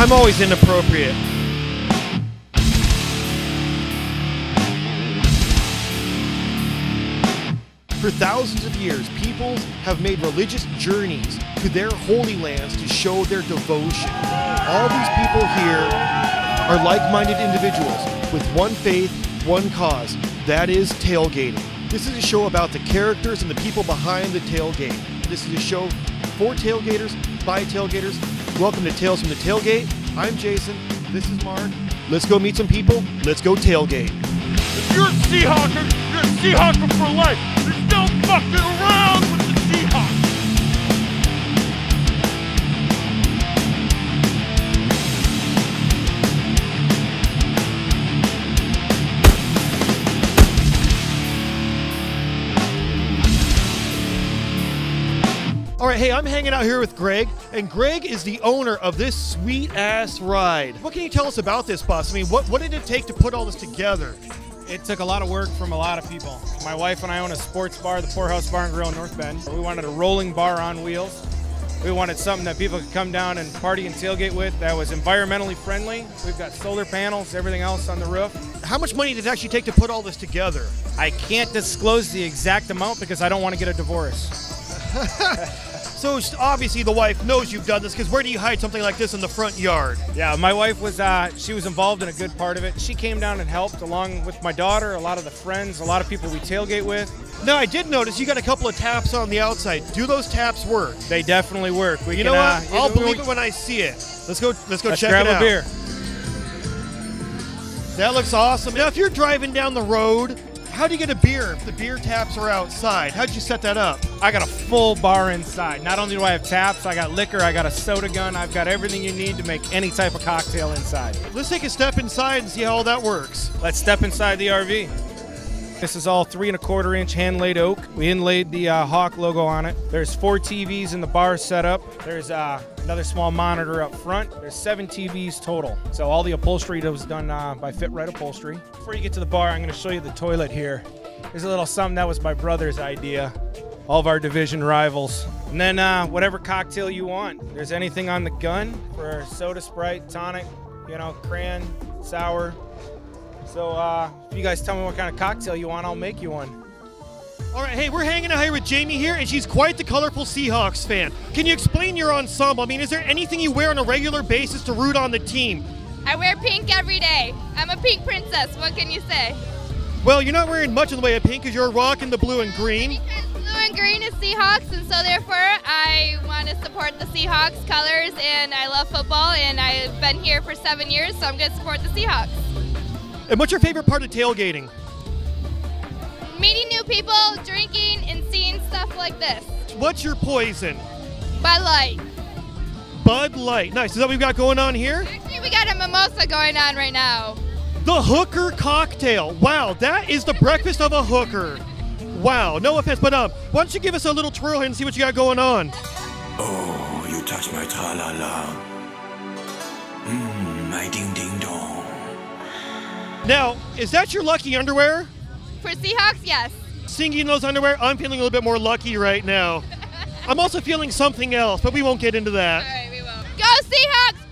I'm always inappropriate. For thousands of years, peoples have made religious journeys to their holy lands to show their devotion. All these people here are like-minded individuals with one faith, one cause. That is tailgating. This is a show about the characters and the people behind the tailgate. This is a show for tailgaters, by tailgaters. Welcome to Tales from the Tailgate. I'm Jason. This is Mark. Let's go meet some people. Let's go tailgate. If you're a Seahawker, you're a Seahawker for life. There's no fucking around with the Seahawks. All right, hey, I'm hanging out here with Greg, and Greg is the owner of this sweet-ass ride. What can you tell us about this bus? I mean, what did it take to put all this together? It took a lot of work from a lot of people. My wife and I own a sports bar, the Poorhouse Bar and Grill in North Bend. We wanted a rolling bar on wheels. We wanted something that people could come down and party and tailgate with that was environmentally friendly. We've got solar panels, everything else on the roof. How much money did it actually take to put all this together? I can't disclose the exact amount because I don't want to get a divorce. So obviously the wife knows you've done this, because where do you hide something like this in the front yard? Yeah, my wife was, she was involved in a good part of it. She came down and helped along with my daughter, a lot of the friends, a lot of people we tailgate with. Now, I did notice you got a couple of taps on the outside. Do those taps work? They definitely work. You know what? I'll believe it when I see it. Let's go check it out. Grab a beer. That looks awesome. Now, if you're driving down the road, how do you get a beer if the beer taps are outside? How'd you set that up? I got a full bar inside. Not only do I have taps, I got liquor, I got a soda gun, I've got everything you need to make any type of cocktail inside. Let's take a step inside and see how all that works. Let's step inside the RV. This is all 3 1/4 inch hand-laid oak. We inlaid the Hawk logo on it. There's 4 TVs in the bar set up. There's another small monitor up front. There's 7 TVs total. So all the upholstery was done by Fit Right Upholstery. Before you get to the bar, I'm going to show you the toilet here. There's a little something that was my brother's idea. All of our division rivals. And then whatever cocktail you want. There's anything on the gun for soda, Sprite, tonic, you know, cran, sour. So if you guys tell me what kind of cocktail you want, I'll make you one. All right, hey, we're hanging out here with Jamie here, and she's quite the colorful Seahawks fan. Can you explain your ensemble? I mean, is there anything you wear on a regular basis to root on the team? I wear pink every day. I'm a pink princess. What can you say? Well, you're not wearing much in the way of pink because you're rocking the blue and green. Because blue and green is Seahawks, and so therefore I want to support the Seahawks colors, and I love football, and I've been here for 7 years, so I'm going to support the Seahawks. And what's your favorite part of tailgating? Meeting new people, drinking, and seeing stuff like this. What's your poison? Bud Light. Bud Light. Nice. Is that what we've got going on here? Actually, we got a mimosa going on right now. The hooker cocktail. Wow, that is the breakfast of a hooker. Wow, no offense, but why don't you give us a little twirl here and see what you got going on? Oh, you touch my tra-la-la. My ding-ding-dong. Now, is that your lucky underwear? For Seahawks, yes. Singing those underwear, I'm feeling a little bit more lucky right now. I'm also feeling something else, but we won't get into that. All right, we will. Go Seahawks!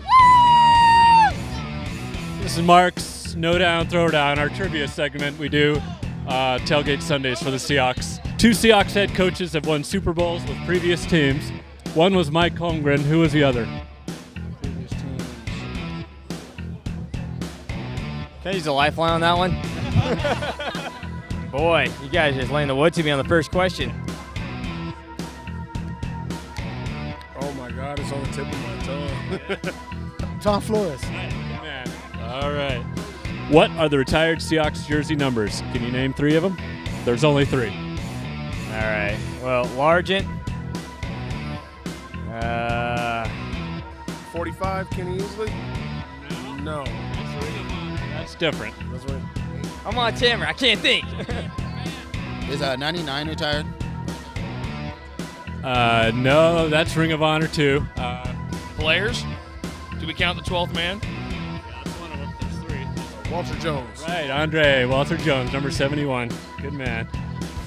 Woo! This is Mark's No Down, Throw Down, our trivia segment. We do tailgate Sundays for the Seahawks. 2 Seahawks head coaches have won Super Bowls with previous teams. One was Mike Holmgren. Who was the other? Previous teams. Can I use a lifeline on that one? Boy, you guys just laying the wood to me on the first question. Oh my God, it's on the tip of my tongue. Tom Flores. Man. All right. What are the retired Seahawks jersey numbers? Can you name 3 of them? There's only 3. All right. Well, Largent. 45, Kenny Easley? No. That's different. That's right. I'm on camera. I can't think. Is 99 retired? No, that's Ring of Honor too. Players? Do we count the 12th man? Yeah, that's one of them. There's 3. Walter Jones. Right, Andre Walter Jones, number 71. Good man.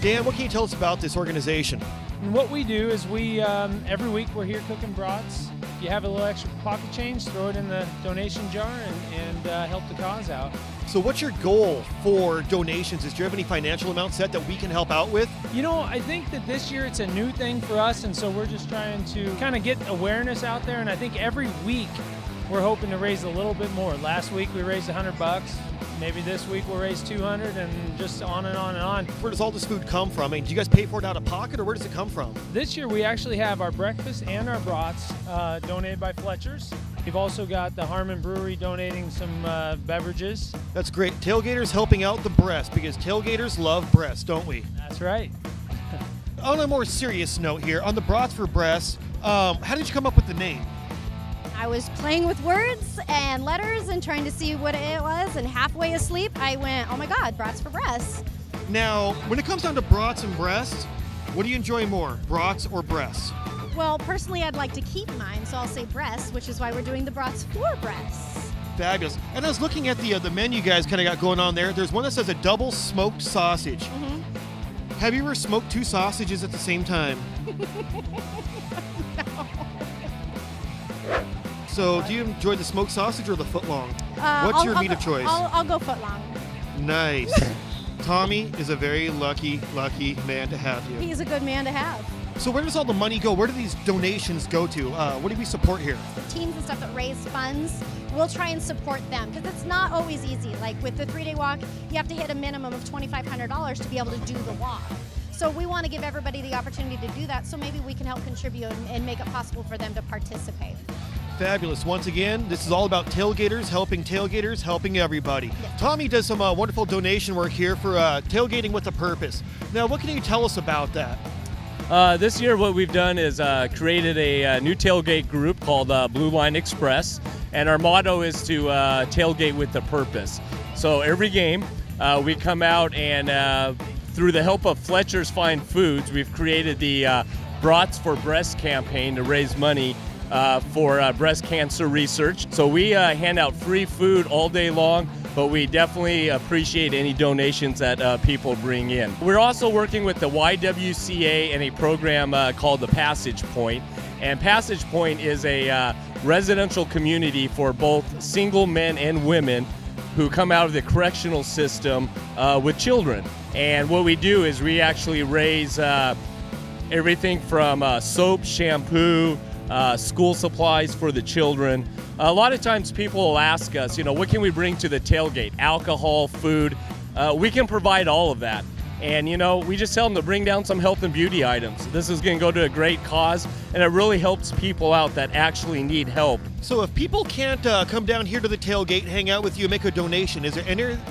Dan, what can you tell us about this organization? And what we do is we, every week we're here cooking brats, if you have a little extra pocket change, throw it in the donation jar and help the cause out. So what's your goal for donations? Do you have any financial amount set that we can help out with? You know, I think that this year it's a new thing for us, and so we're just trying to kind of get awareness out there, and I think every week we're hoping to raise a little bit more. Last week we raised $100. Maybe this week we'll raise 200, and just on and on and on. Where does all this food come from? I mean, do you guys pay for it out of pocket, or where does it come from? This year we actually have our breakfast and our brats donated by Fletcher's. We've also got the Harmon Brewery donating some beverages. That's great. Tailgaters helping out the breast, because tailgaters love breasts, don't we? That's right. On a more serious note here, on the brats for breasts, how did you come up with the name? I was playing with words and letters and trying to see what it was, and halfway asleep I went, oh my God, brats for breasts. Now, when it comes down to brats and breasts, what do you enjoy more, brats or breasts? Well, personally I'd like to keep mine, so I'll say breasts, which is why we're doing the brats for breasts. Fabulous. And I was looking at the menu you guys kind of got going on there. There's one that says a double smoked sausage. Mm-hmm. Have you ever smoked two sausages at the same time? No. So, do you enjoy the smoked sausage or the footlong? What's your meat of choice? I'll go footlong. Nice. Tommy is a very lucky man to have you. He's a good man to have. So where does all the money go? Where do these donations go to? What do we support here? The teams and stuff that raise funds, we'll try and support them, because it's not always easy. Like with the 3-day walk, you have to hit a minimum of $2,500 to be able to do the walk. So we want to give everybody the opportunity to do that, so maybe we can help contribute and make it possible for them to participate. Fabulous. Once again, this is all about tailgaters, helping everybody. Yes. Tommy does some wonderful donation work here for Tailgating with a Purpose. Now, what can you tell us about that? This year what we've done is created a new tailgate group called Blue Line Express, and our motto is to tailgate with a purpose. So every game we come out and through the help of Fletcher's Fine Foods, we've created the Brats for Breast campaign to raise money for breast cancer research. So we hand out free food all day long, but we definitely appreciate any donations that people bring in. We're also working with the YWCA and a program called the Passage Point. And Passage Point is a residential community for both single men and women who come out of the correctional system with children. And what we do is we actually raise everything from soap, shampoo, school supplies for the children. A lot of times people will ask us, you know, what can we bring to the tailgate? Alcohol, food. We can provide all of that. And, you know, we just tell them to bring down some health and beauty items. This is going to go to a great cause, and it really helps people out that actually need help. So if people can't come down here to the tailgate, hang out with you, and make a donation, is there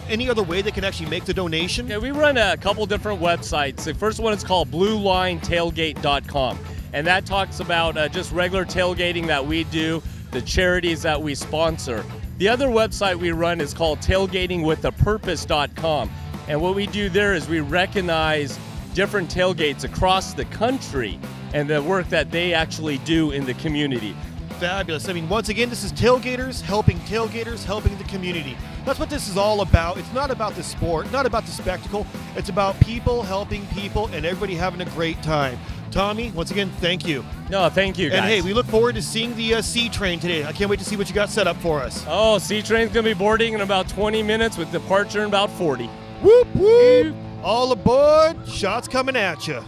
any other way they can actually make the donation? Yeah, we run a couple different websites. The first one is called BlueLineTailgate.com, and that talks about just regular tailgating that we do, the charities that we sponsor. The other website we run is called TailgatingWithAPurpose.com. And what we do there is we recognize different tailgates across the country and the work that they actually do in the community. Fabulous. I mean, once again, this is tailgaters helping the community. That's what this is all about. It's not about the sport, not about the spectacle. It's about people helping people and everybody having a great time. Tommy, once again, thank you. No, thank you, guys. And hey, we look forward to seeing the C train today. I can't wait to see what you got set up for us. Oh, C train's going to be boarding in about 20 minutes with departure in about 40. Whoop, whoop. All aboard. Shots coming at you.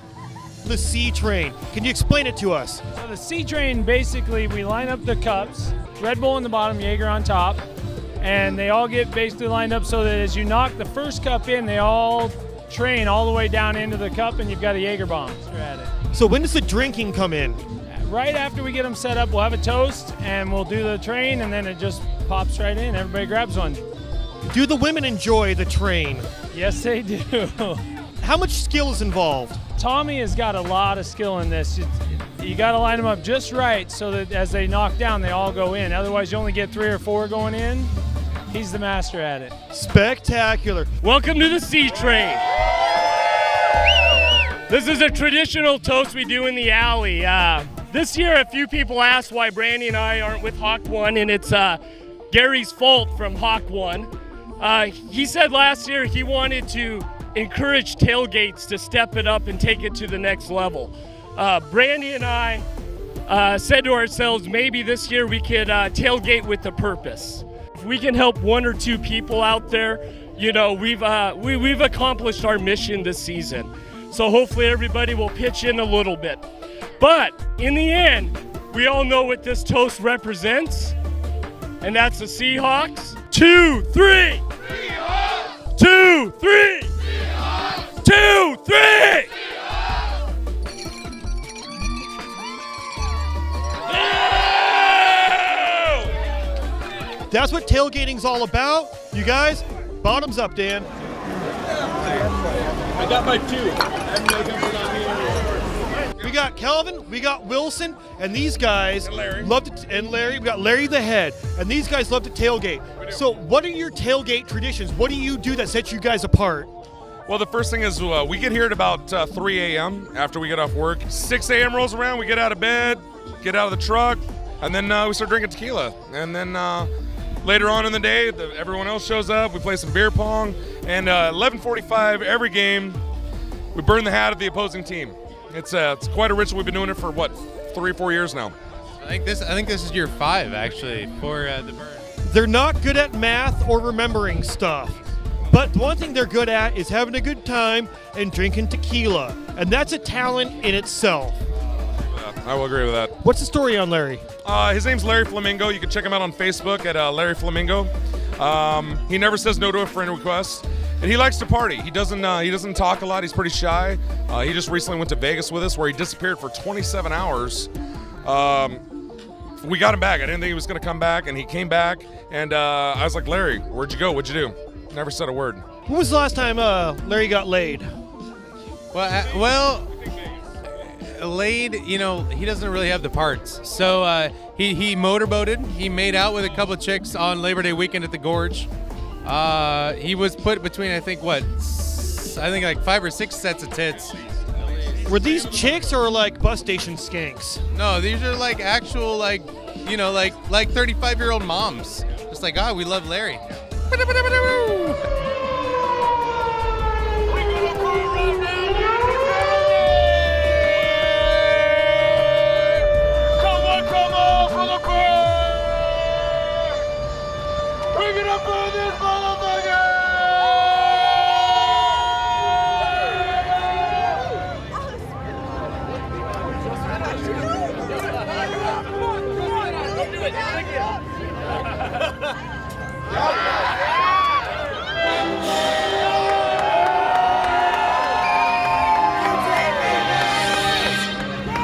The C train. Can you explain it to us? So the C train, basically, we line up the cups, Red Bull on the bottom, Jaeger on top, and they all get basically lined up so that as you knock the first cup in, they all train all the way down into the cup, and you've got a Jaeger bomb. You're at it. So when does the drinking come in? Right after we get them set up, we'll have a toast, and we'll do the train, and then it just pops right in. Everybody grabs one. Do the women enjoy the train? Yes, they do. How much skill is involved? Tommy has got a lot of skill in this. You got to line them up just right so that as they knock down, they all go in. Otherwise, you only get 3 or 4 going in. He's the master at it. Spectacular. Welcome to the C train. This is a traditional toast we do in the alley. This year, a few people asked why Brandy and I aren't with Hawk 1, and it's Gary's fault from Hawk 1. He said last year he wanted to encourage tailgates to step it up and take it to the next level. Brandy and I said to ourselves, maybe this year we could tailgate with a purpose. If we can help 1 or 2 people out there, you know, we've accomplished our mission this season. So hopefully everybody will pitch in a little bit. But in the end, we all know what this toast represents, and that's the Seahawks. 2, 3! Seahawks! 2, 3! Seahawks! 2, 3! That's what tailgating's all about. You guys, bottoms up, Dan. I got my 2. We got Kelvin, we got Wilson, and these guys love to, and Larry, we got Larry the head, and these guys love to tailgate. So what are your tailgate traditions? What do you do that sets you guys apart? Well, the first thing is we get here at about 3 a.m. after we get off work. 6 a.m. rolls around, we get out of bed, get out of the truck, and then we start drinking tequila. And then later on in the day, everyone else shows up, we play some beer pong, and 11:45 every game, we burn the hat of the opposing team. It's quite a ritual. We've been doing it for, what, 3 or 4 years now. I think this is year 5, actually, for the burn. They're not good at math or remembering stuff. But the one thing they're good at is having a good time and drinking tequila. And that's a talent in itself. Yeah, I will agree with that. What's the story on Larry? His name's Larry Flamingo. You can check him out on Facebook at Larry Flamingo. He never says no to a friend request. And he likes to party. He doesn't talk a lot. He's pretty shy. He just recently went to Vegas with us where he disappeared for 27 hours. We got him back. I didn't think he was going to come back, and he came back. And I was like, Larry, where'd you go? What'd you do? Never said a word. When was the last time Larry got laid? Well, laid, you know, he doesn't really have the parts. So he motorboated. He made out with a couple of chicks on Labor Day weekend at the Gorge. He was put between, I think like 5 or 6 sets of tits. Were these chicks or like bus station skanks? No, these are like actual, like, you know, like 35-year-old moms. Just like, we love Larry. Come on for the burn! We're gonna burn this motherfucker!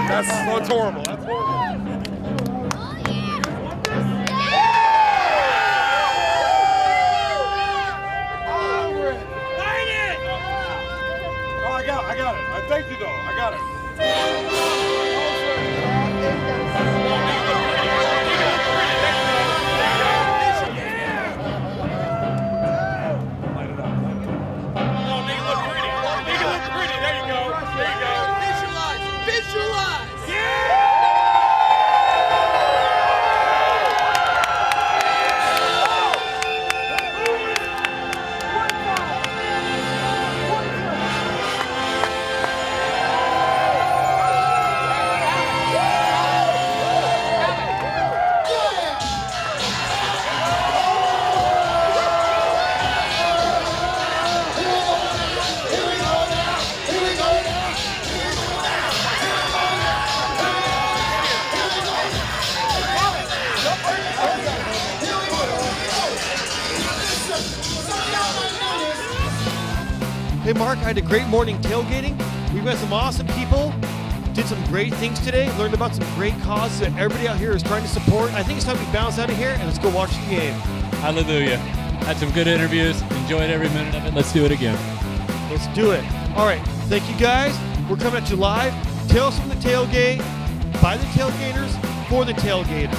That's horrible. That's horrible. I got it. Thank you, though. I got it. Hey Mark, I had a great morning tailgating. We met some awesome people, did some great things today, learned about some great causes that everybody out here is trying to support. I think it's time we bounce out of here and let's go watch the game. Hallelujah. Had some good interviews. Enjoyed every minute of it. Let's do it again. Let's do it. All right, thank you guys. We're coming at you live. Tales from the tailgate, by the tailgaters, for the tailgaters.